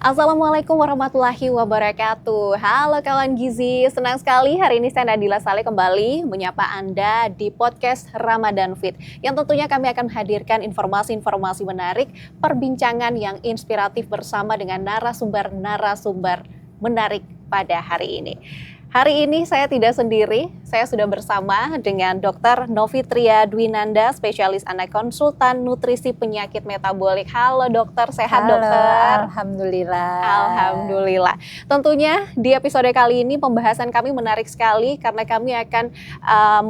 Assalamualaikum warahmatullahi wabarakatuh. Halo kawan Gizi, senang sekali hari ini saya Nadila Saleh kembali menyapa Anda di podcast Ramadan Fit. Yang tentunya kami akan hadirkan informasi-informasi menarik, perbincangan yang inspiratif bersama dengan narasumber-narasumber menarik pada hari ini. Hari ini saya tidak sendiri, saya sudah bersama dengan Dr. Novitria Dwinanda, spesialis anak konsultan nutrisi penyakit metabolik. Halo dokter, sehat Halo, dokter? Alhamdulillah. Alhamdulillah. Tentunya di episode kali ini pembahasan kami menarik sekali karena kami akan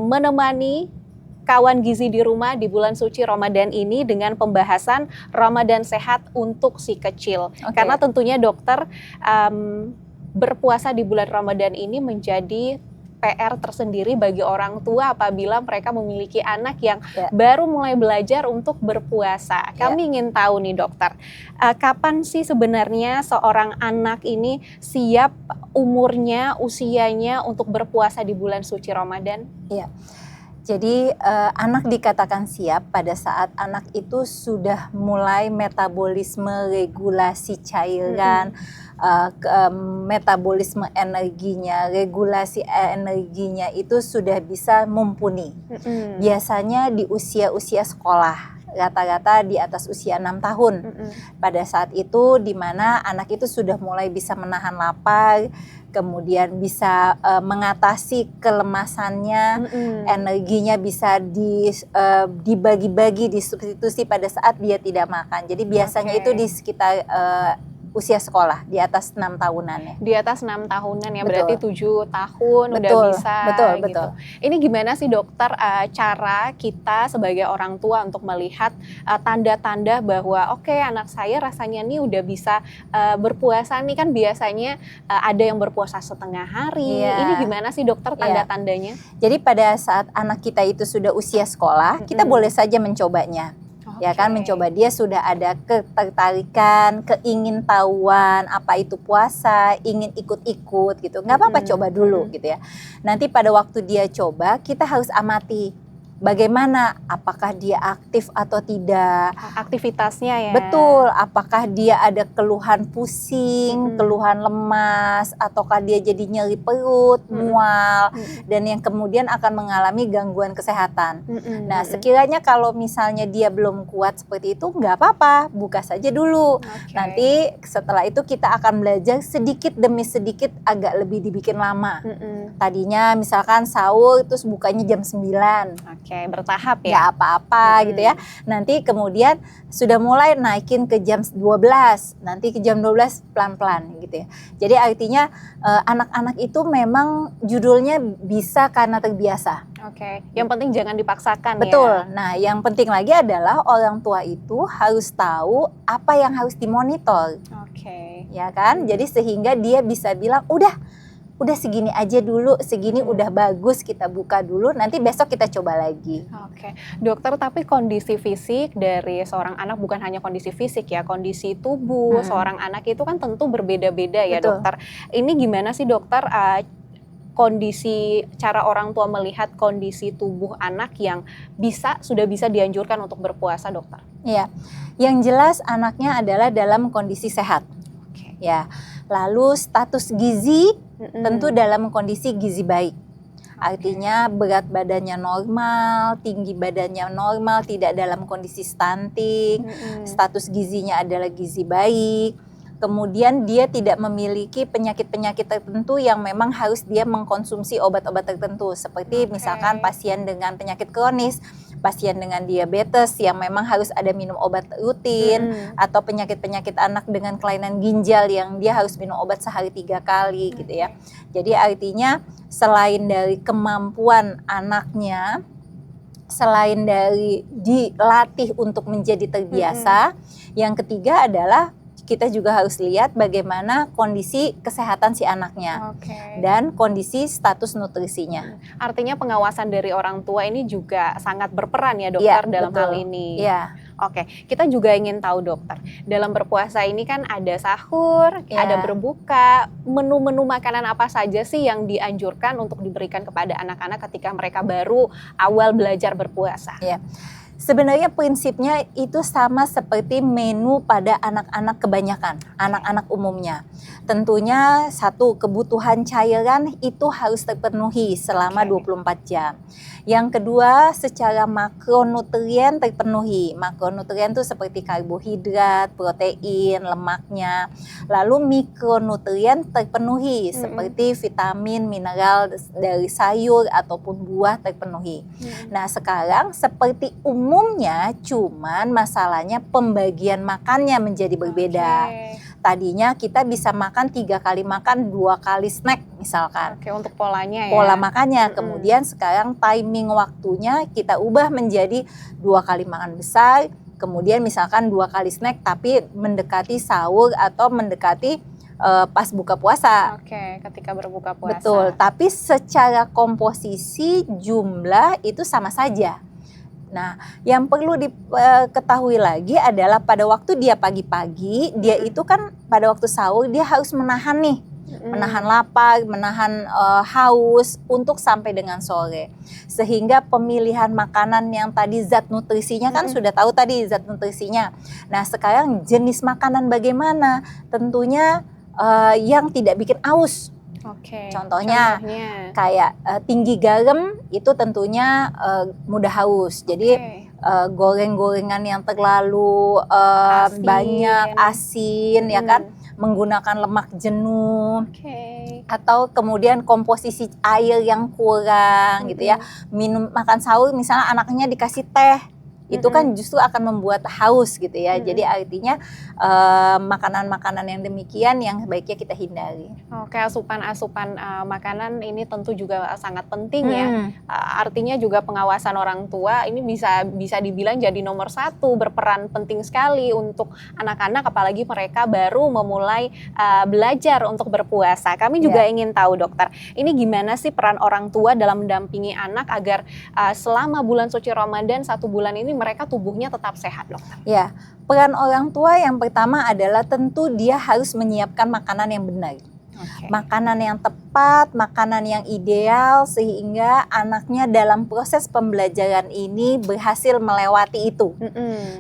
menemani kawan gizi di rumah di bulan suci Ramadan ini dengan pembahasan Ramadan sehat untuk si kecil. Karena tentunya dokter berpuasa di bulan Ramadan ini menjadi PR tersendiri bagi orang tua apabila mereka memiliki anak yang baru mulai belajar untuk berpuasa. Kami ingin tahu nih dokter, kapan sih sebenarnya seorang anak ini siap umurnya, usianya untuk berpuasa di bulan suci Ramadan? Iya. Jadi anak dikatakan siap pada saat anak itu sudah mulai metabolisme regulasi cairan, metabolisme energinya, regulasi energinya itu sudah bisa mumpuni. Biasanya di usia-usia sekolah, rata-rata di atas usia 6 tahun. Pada saat itu di mana anak itu sudah mulai bisa menahan lapar, kemudian bisa mengatasi kelemasannya, energinya bisa dibagi-bagi, disubstitusi pada saat dia tidak makan. Jadi biasanya itu di sekitar usia sekolah, di atas 6 tahunan ya. Di atas 6 tahunan ya, Betul. berarti 7 tahun udah bisa gitu. Ini gimana sih dokter cara kita sebagai orang tua untuk melihat tanda-tanda bahwa oke, anak saya rasanya nih udah bisa berpuasa nih, kan biasanya ada yang berpuasa setengah hari. Ini gimana sih dokter tanda-tandanya? Jadi pada saat anak kita itu sudah usia sekolah, kita boleh saja mencobanya. Ya kan, mencoba, dia sudah ada ketertarikan, keingintahuan apa itu puasa, ingin ikut-ikut gitu. Nggak apa-apa, coba dulu gitu ya. Nanti pada waktu dia coba, kita harus amati bagaimana, apakah dia aktif atau tidak, aktivitasnya ya. Betul, apakah dia ada keluhan pusing, keluhan lemas, ataukah dia jadi nyeri perut, mual, dan yang kemudian akan mengalami gangguan kesehatan. Nah, sekiranya kalau misalnya dia belum kuat seperti itu, nggak apa-apa, buka saja dulu. Nanti setelah itu kita akan belajar sedikit demi sedikit, agak lebih dibikin lama. Tadinya misalkan sahur terus bukanya jam 9. Bertahap ya. Nggak apa-apa gitu ya. Nanti kemudian sudah mulai naikin ke jam 12, nanti ke jam 12 pelan-pelan gitu ya. Jadi artinya anak-anak itu memang judulnya bisa karena terbiasa. Yang penting jangan dipaksakan. Betul. Nah, yang penting lagi adalah orang tua itu harus tahu apa yang harus dimonitor. Ya kan? Jadi sehingga dia bisa bilang udah segini aja dulu, segini udah bagus, kita buka dulu, nanti besok kita coba lagi. Dokter, tapi kondisi fisik dari seorang anak bukan hanya kondisi fisik ya, kondisi tubuh seorang anak itu kan tentu berbeda-beda ya. Betul. Dokter. Ini gimana sih dokter kondisi, cara orang tua melihat kondisi tubuh anak yang sudah bisa dianjurkan untuk berpuasa, dokter? Iya, yang jelas anaknya adalah dalam kondisi sehat. Ya, lalu status gizi tentu dalam kondisi gizi baik. Artinya berat badannya normal, tinggi badannya normal, tidak dalam kondisi stunting, status gizinya adalah gizi baik. Kemudian dia tidak memiliki penyakit-penyakit tertentu yang memang harus dia mengkonsumsi obat-obat tertentu. Seperti misalkan pasien dengan penyakit kronis, pasien dengan diabetes yang memang harus ada minum obat rutin, atau penyakit-penyakit anak dengan kelainan ginjal yang dia harus minum obat sehari 3 kali gitu ya. Jadi artinya selain dari kemampuan anaknya, selain dari dilatih untuk menjadi terbiasa, yang ketiga adalah kita juga harus lihat bagaimana kondisi kesehatan si anaknya dan kondisi status nutrisinya. Artinya pengawasan dari orang tua ini juga sangat berperan ya dokter dalam hal ini. Kita juga ingin tahu dokter, dalam berpuasa ini kan ada sahur, ada berbuka, menu-menu makanan apa saja sih yang dianjurkan untuk diberikan kepada anak-anak ketika mereka baru awal belajar berpuasa? Sebenarnya prinsipnya itu sama seperti menu pada anak-anak kebanyakan, anak-anak umumnya. Tentunya satu, kebutuhan cairan itu harus terpenuhi selama 24 jam. Yang kedua, secara makronutrien terpenuhi. Makronutrien itu seperti karbohidrat, protein, lemaknya. Lalu mikronutrien terpenuhi seperti vitamin, mineral dari sayur ataupun buah terpenuhi. Nah, sekarang seperti umumnya, cuman masalahnya pembagian makannya menjadi berbeda. Tadinya kita bisa makan 3 kali makan, 2 kali snack misalkan. Untuk polanya ya. Pola makannya. Kemudian sekarang timing waktunya kita ubah menjadi 2 kali makan besar, kemudian misalkan 2 kali snack tapi mendekati sahur atau mendekati pas buka puasa. Ketika berbuka puasa. Betul, tapi secara komposisi jumlah itu sama saja. Nah, yang perlu diketahui lagi adalah pada waktu dia pagi-pagi, dia itu kan pada waktu sahur dia harus menahan nih, menahan lapar, menahan haus untuk sampai dengan sore. Sehingga pemilihan makanan yang tadi zat nutrisinya kan sudah tahu tadi zat nutrisinya. Nah, sekarang jenis makanan bagaimana? Tentunya yang tidak bikin aus. Contohnya kayak tinggi garam itu tentunya mudah haus. Jadi goreng-gorengan yang terlalu banyak asin ya kan, menggunakan lemak jenuh. Atau kemudian komposisi air yang kurang gitu ya. Makan sahur misalnya anaknya dikasih teh, itu kan justru akan membuat haus gitu ya. Jadi artinya makanan-makanan yang demikian yang baiknya kita hindari. Asupan makanan ini tentu juga sangat penting ya. Artinya juga pengawasan orang tua ini bisa dibilang jadi nomor 1, berperan penting sekali untuk anak-anak, apalagi mereka baru memulai belajar untuk berpuasa. Kami juga ingin tahu, dokter, ini gimana sih peran orang tua dalam mendampingi anak agar selama bulan suci Ramadan 1 bulan ini mereka tubuhnya tetap sehat, dokter? Ya, peran orang tua yang pertama adalah tentu dia harus menyiapkan makanan yang benar. Makanan yang tepat, makanan yang ideal sehingga anaknya dalam proses pembelajaran ini berhasil melewati itu.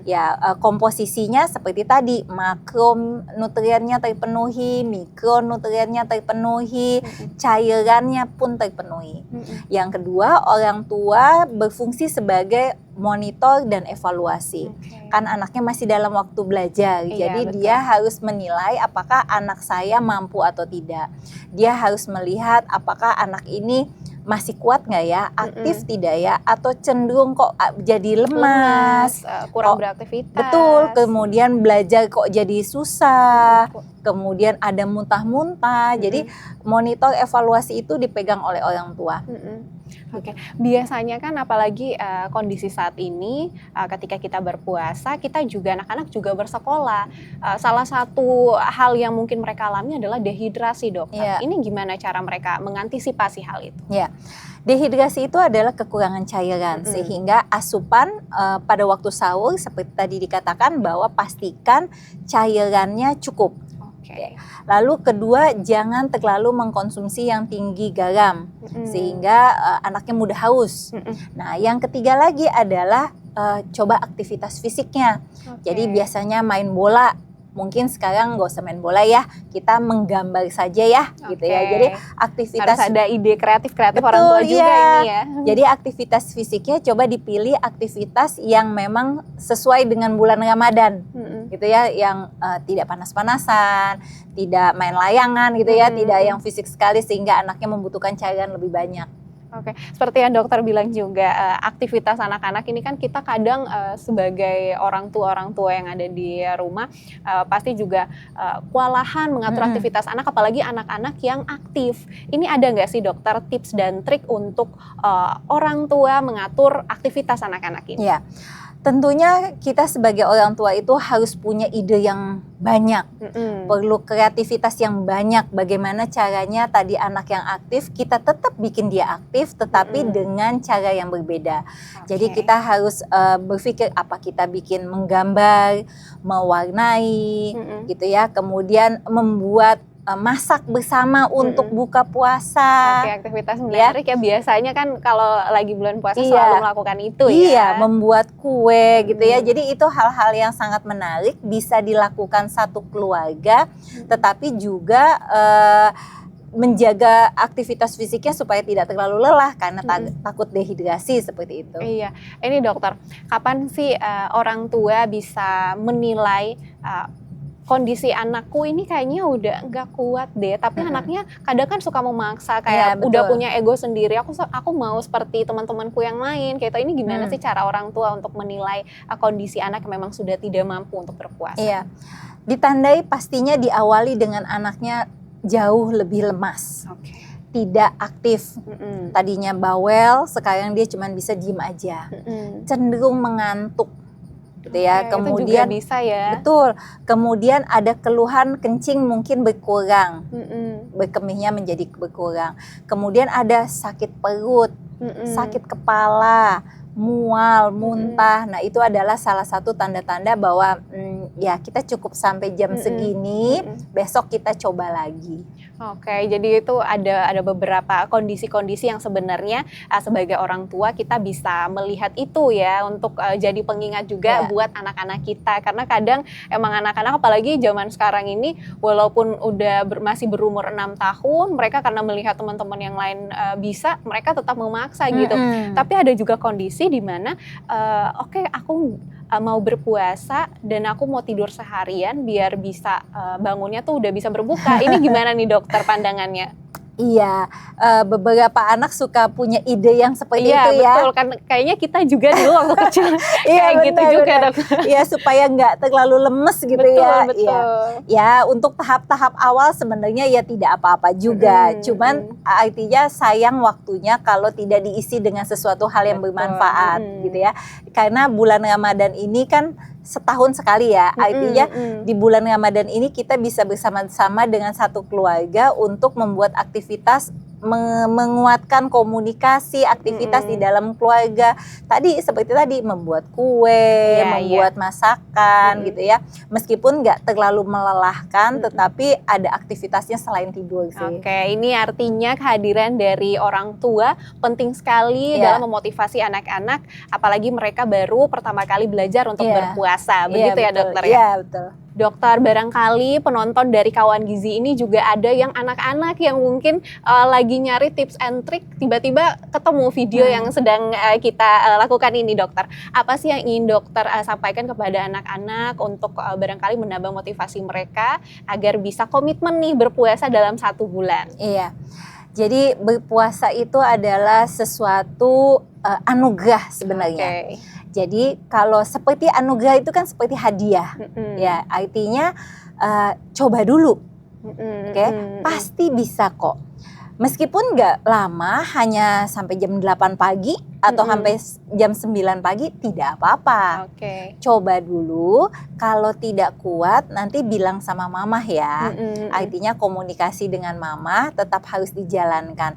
Ya, komposisinya seperti tadi, makronutriennya terpenuhi, mikronutriennya terpenuhi, cairannya pun terpenuhi. Yang kedua, orang tua berfungsi sebagai monitor dan evaluasi. Kan anaknya masih dalam waktu belajar, jadi betul. Dia harus menilai apakah anak saya mampu atau tidak. Dia harus melihat apakah anak ini masih kuat nggak ya, aktif tidak ya, atau cenderung kok jadi lemas, kurang beraktivitas. Betul, kemudian belajar kok jadi susah, kemudian ada muntah-muntah. Jadi monitor evaluasi itu dipegang oleh orang tua. Biasanya kan apalagi kondisi saat ini ketika kita berpuasa, kita juga anak-anak juga bersekolah. Salah satu hal yang mungkin mereka alami adalah dehidrasi, dokter. Ini gimana cara mereka mengantisipasi hal itu? Dehidrasi itu adalah kekurangan cairan, sehingga asupan pada waktu sahur seperti tadi dikatakan bahwa pastikan cairannya cukup. Lalu kedua, jangan terlalu mengkonsumsi yang tinggi garam sehingga anaknya mudah haus. Nah, yang ketiga lagi adalah coba aktivitas fisiknya. Jadi biasanya main bola. Mungkin sekarang nggak usah main bola ya, kita menggambar saja ya, gitu ya. Jadi aktivitas, harus ada ide kreatif orang tua juga ini ya. Jadi aktivitas fisiknya coba dipilih aktivitas yang memang sesuai dengan bulan Ramadan, gitu ya, yang tidak panas-panasan, tidak main layangan gitu ya, tidak yang fisik sekali sehingga anaknya membutuhkan cairan lebih banyak. Seperti yang dokter bilang juga, aktivitas anak-anak ini kan kita kadang sebagai orang tua yang ada di rumah pasti juga kewalahan mengatur aktivitas anak, apalagi anak-anak yang aktif. Ini ada nggak sih dokter tips dan trik untuk orang tua mengatur aktivitas anak-anak ini? Ya. Tentunya kita sebagai orang tua itu harus punya ide yang banyak, perlu kreativitas yang banyak. Bagaimana caranya tadi anak yang aktif, kita tetap bikin dia aktif, tetapi dengan cara yang berbeda. Jadi kita harus berpikir apa kita bikin menggambar, mewarnai, gitu ya. Kemudian membuat masak bersama untuk buka puasa. Oke, aktivitas menarik ya. Biasanya kan kalau lagi bulan puasa Iya. selalu melakukan itu Iya, ya. membuat kue gitu ya. Jadi itu hal-hal yang sangat menarik, bisa dilakukan satu keluarga, tetapi juga menjaga aktivitas fisiknya supaya tidak terlalu lelah karena takut dehidrasi seperti itu. Iya, ini dokter, kapan sih orang tua bisa menilai kondisi anakku ini kayaknya udah nggak kuat deh, tapi anaknya kadang kan suka memaksa kayak Iya, udah betul. punya ego sendiri. Aku mau seperti teman-temanku yang lain. Kayak ini gimana sih cara orang tua untuk menilai kondisi anak yang memang sudah tidak mampu untuk berpuasa? Iya, ditandai pastinya diawali dengan anaknya jauh lebih lemas, tidak aktif. Tadinya bawel, sekarang dia cuma bisa diem aja, cenderung mengantuk. Gitu ya. Kemudian itu juga bisa ya. Betul. Kemudian ada keluhan kencing mungkin berkurang, berkemihnya menjadi berkurang. Kemudian ada sakit perut, sakit kepala, mual, muntah. Nah itu adalah salah satu tanda-tanda bahwa ya kita cukup sampai jam segini, besok kita coba lagi. Oke, jadi itu ada beberapa kondisi-kondisi yang sebenarnya sebagai orang tua kita bisa melihat itu ya untuk jadi pengingat juga buat anak-anak kita, karena kadang emang anak-anak apalagi zaman sekarang ini walaupun udah masih berumur 6 tahun, mereka karena melihat teman-teman yang lain bisa, mereka tetap memaksa gitu. Tapi ada juga kondisi di mana oke, aku mau berpuasa dan aku mau tidur seharian biar bisa bangunnya tuh udah bisa berbuka. Ini gimana nih dokter pandangannya? Iya, beberapa anak suka punya ide yang seperti itu ya. Iya betul, kan kayaknya kita juga dulu waktu kecil kayak gitu juga dokter. Iya, supaya nggak terlalu lemes gitu ya. Betul. Ya, untuk tahap-tahap awal sebenarnya ya tidak apa-apa juga. Cuman artinya sayang waktunya kalau tidak diisi dengan sesuatu hal yang bermanfaat gitu ya. Karena bulan Ramadan ini kan setahun sekali ya, artinya di bulan Ramadan ini kita bisa bersama-sama dengan satu keluarga untuk membuat aktivitas menguatkan komunikasi, aktivitas di dalam keluarga. Tadi seperti tadi membuat kue, membuat masakan gitu ya. Meskipun nggak terlalu melelahkan, tetapi ada aktivitasnya selain tidur sih. Oke, ini artinya kehadiran dari orang tua penting sekali dalam memotivasi anak-anak, apalagi mereka baru pertama kali belajar untuk berpuasa. Begitu ya dokter ya? Iya, betul. Dokter, barangkali penonton dari Kawan Gizi ini juga ada yang anak-anak yang mungkin lagi nyari tips and trick, tiba-tiba ketemu video yang sedang kita lakukan ini dokter. Apa sih yang ingin dokter sampaikan kepada anak-anak untuk barangkali menambah motivasi mereka agar bisa komitmen nih berpuasa dalam 1 bulan? Iya, jadi berpuasa itu adalah sesuatu anugerah sebenarnya. Jadi kalau seperti anugerah itu kan seperti hadiah, ya artinya coba dulu, pasti bisa kok. Meskipun nggak lama, hanya sampai jam 8 pagi atau sampai jam 9 pagi tidak apa-apa. Coba dulu, kalau tidak kuat nanti bilang sama mama ya. Artinya komunikasi dengan mama tetap harus dijalankan.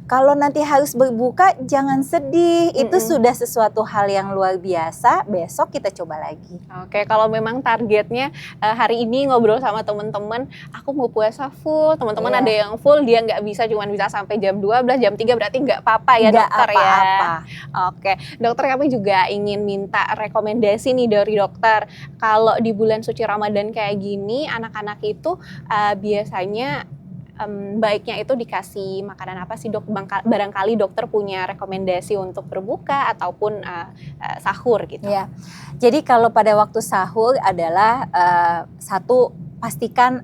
Kalau nanti harus berbuka jangan sedih, itu sudah sesuatu hal yang luar biasa, besok kita coba lagi. Oke, kalau memang targetnya hari ini ngobrol sama teman-teman, aku mau puasa full, teman-teman ada yang full, dia nggak bisa, cuma bisa sampai jam 12, jam 3 berarti nggak apa-apa ya dokter ya? Oke, dokter kami juga ingin minta rekomendasi nih dari dokter, kalau di bulan suci Ramadan kayak gini, anak-anak itu biasanya baiknya itu dikasih makanan apa sih dok? Barangkali dokter punya rekomendasi untuk berbuka ataupun sahur gitu. Ya, jadi kalau pada waktu sahur adalah satu, pastikan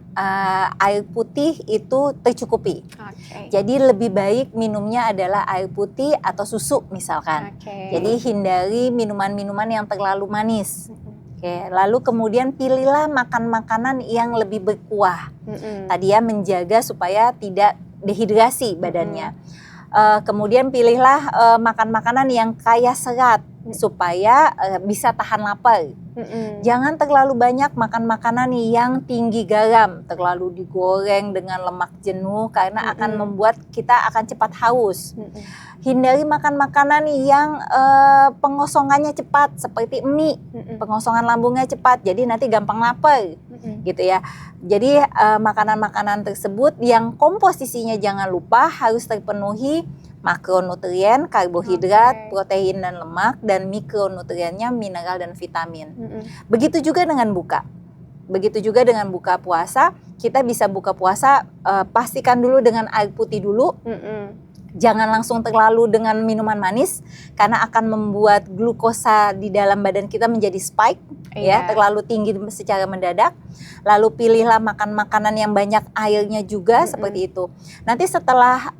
air putih itu tercukupi. Jadi lebih baik minumnya adalah air putih atau susu misalkan. Jadi hindari minuman-minuman yang terlalu manis. Lalu kemudian pilihlah makan makanan yang lebih berkuah. Tadi ya, menjaga supaya tidak dehidrasi badannya. Kemudian pilihlah makan makanan yang kaya serat supaya bisa tahan lapar. Jangan terlalu banyak makan makanan yang tinggi garam, terlalu digoreng dengan lemak jenuh karena akan membuat kita akan cepat haus. Hindari makan makanan yang pengosongannya cepat seperti mie, pengosongan lambungnya cepat, jadi nanti gampang lapar. gitu ya. Jadi makanan-makanan tersebut yang komposisinya jangan lupa harus terpenuhi makronutrien, karbohidrat, protein dan lemak, dan mikronutriennya mineral dan vitamin. Begitu juga dengan buka. Begitu juga dengan buka puasa, kita bisa buka puasa pastikan dulu dengan air putih dulu. Jangan langsung terlalu dengan minuman manis karena akan membuat glukosa di dalam badan kita menjadi spike, ya, terlalu tinggi secara mendadak. Lalu pilihlah makan makanan yang banyak airnya juga seperti itu. Nanti setelah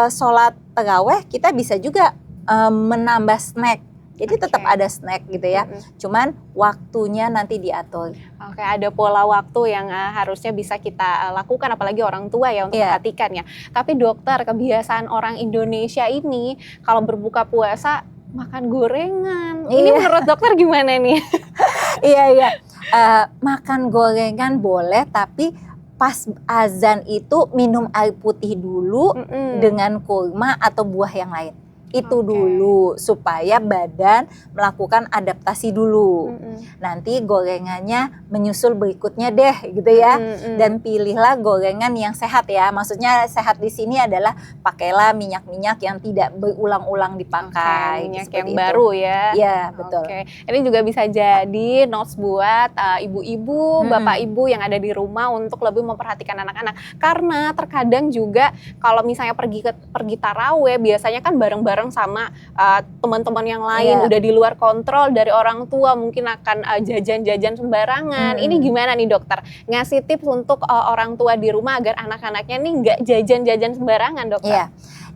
sholat tarawih kita bisa juga menambah snack. Jadi tetap ada snack gitu ya, cuman waktunya nanti diatur. Oke, ada pola waktu yang harusnya bisa kita lakukan, apalagi orang tua ya untuk perhatikan ya. Tapi dokter, kebiasaan orang Indonesia ini kalau berbuka puasa makan gorengan. Ini menurut dokter gimana nih? Iya. Makan gorengan boleh, tapi pas azan itu minum air putih dulu dengan kurma atau buah yang lain. Itu dulu supaya badan melakukan adaptasi dulu. Nanti gorengannya menyusul berikutnya deh gitu ya. Dan pilihlah gorengan yang sehat ya. Maksudnya sehat di sini adalah pakailah minyak-minyak yang tidak berulang-ulang dipakai. Minyak yang baru ya. Iya, betul. Ini juga bisa jadi notes buat ibu-ibu, bapak ibu yang ada di rumah untuk lebih memperhatikan anak-anak. Karena terkadang juga kalau misalnya pergi taraweh biasanya kan bareng-bareng sama teman-teman yang lain, udah di luar kontrol dari orang tua, mungkin akan jajan-jajan sembarangan. Ini gimana nih dokter? Ngasih tips untuk orang tua di rumah agar anak-anaknya nih nggak jajan-jajan sembarangan, dokter? Iya.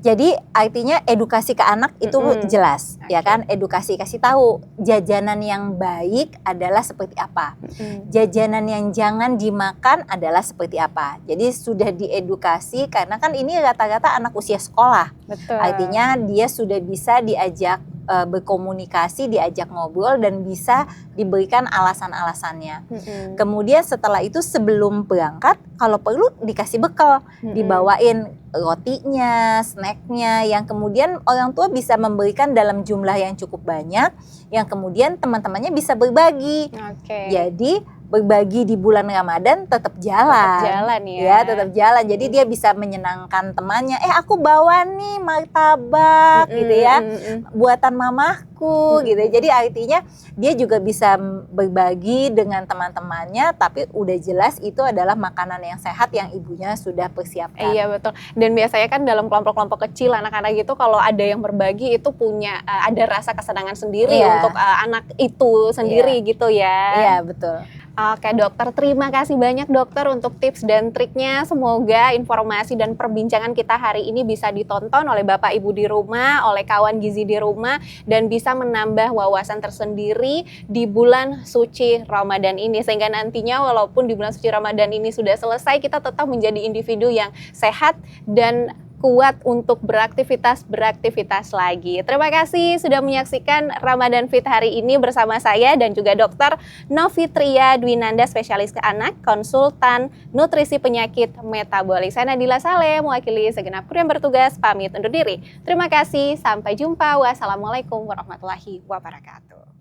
Jadi artinya edukasi ke anak itu jelas, ya kan? Edukasi, kasih tahu jajanan yang baik adalah seperti apa. Jajanan yang jangan dimakan adalah seperti apa. Jadi sudah diedukasi karena kan ini rata-rata anak usia sekolah. Betul. Artinya dia sudah bisa diajak berkomunikasi, diajak ngobrol dan bisa diberikan alasan-alasannya. Kemudian setelah itu sebelum berangkat kalau perlu dikasih bekal, dibawain rotinya, snacknya yang kemudian orang tua bisa memberikan dalam jumlah yang cukup banyak, yang kemudian teman-temannya bisa berbagi. Jadi berbagi di bulan Ramadan tetap jalan. Tetap jalan ya. Tetap jalan. Jadi dia bisa menyenangkan temannya. Aku bawa nih martabak gitu ya. Buatan mamahku gitu. Jadi artinya dia juga bisa berbagi dengan teman-temannya, tapi udah jelas itu adalah makanan yang sehat yang ibunya sudah persiapkan. Iya betul. Dan biasanya kan dalam kelompok-kelompok kecil anak-anak itu kalau ada yang berbagi itu punya ada rasa kesenangan sendiri untuk anak itu sendiri gitu ya. Iya betul. Oke dokter, terima kasih banyak dokter untuk tips dan triknya. Semoga informasi dan perbincangan kita hari ini bisa ditonton oleh Bapak Ibu di rumah, oleh kawan gizi di rumah, dan bisa menambah wawasan tersendiri di bulan suci Ramadan ini. Sehingga nantinya walaupun di bulan suci Ramadan ini sudah selesai, kita tetap menjadi individu yang sehat dan kuat untuk beraktivitas lagi. Terima kasih sudah menyaksikan Ramadan Fit hari ini bersama saya dan juga Dr. Novitria Dwinanda, spesialis ke anak, konsultan nutrisi penyakit metabolik. Saya Nadila Saleh, mewakili segenap kru yang bertugas, pamit undur diri. Terima kasih, sampai jumpa. Wassalamualaikum warahmatullahi wabarakatuh.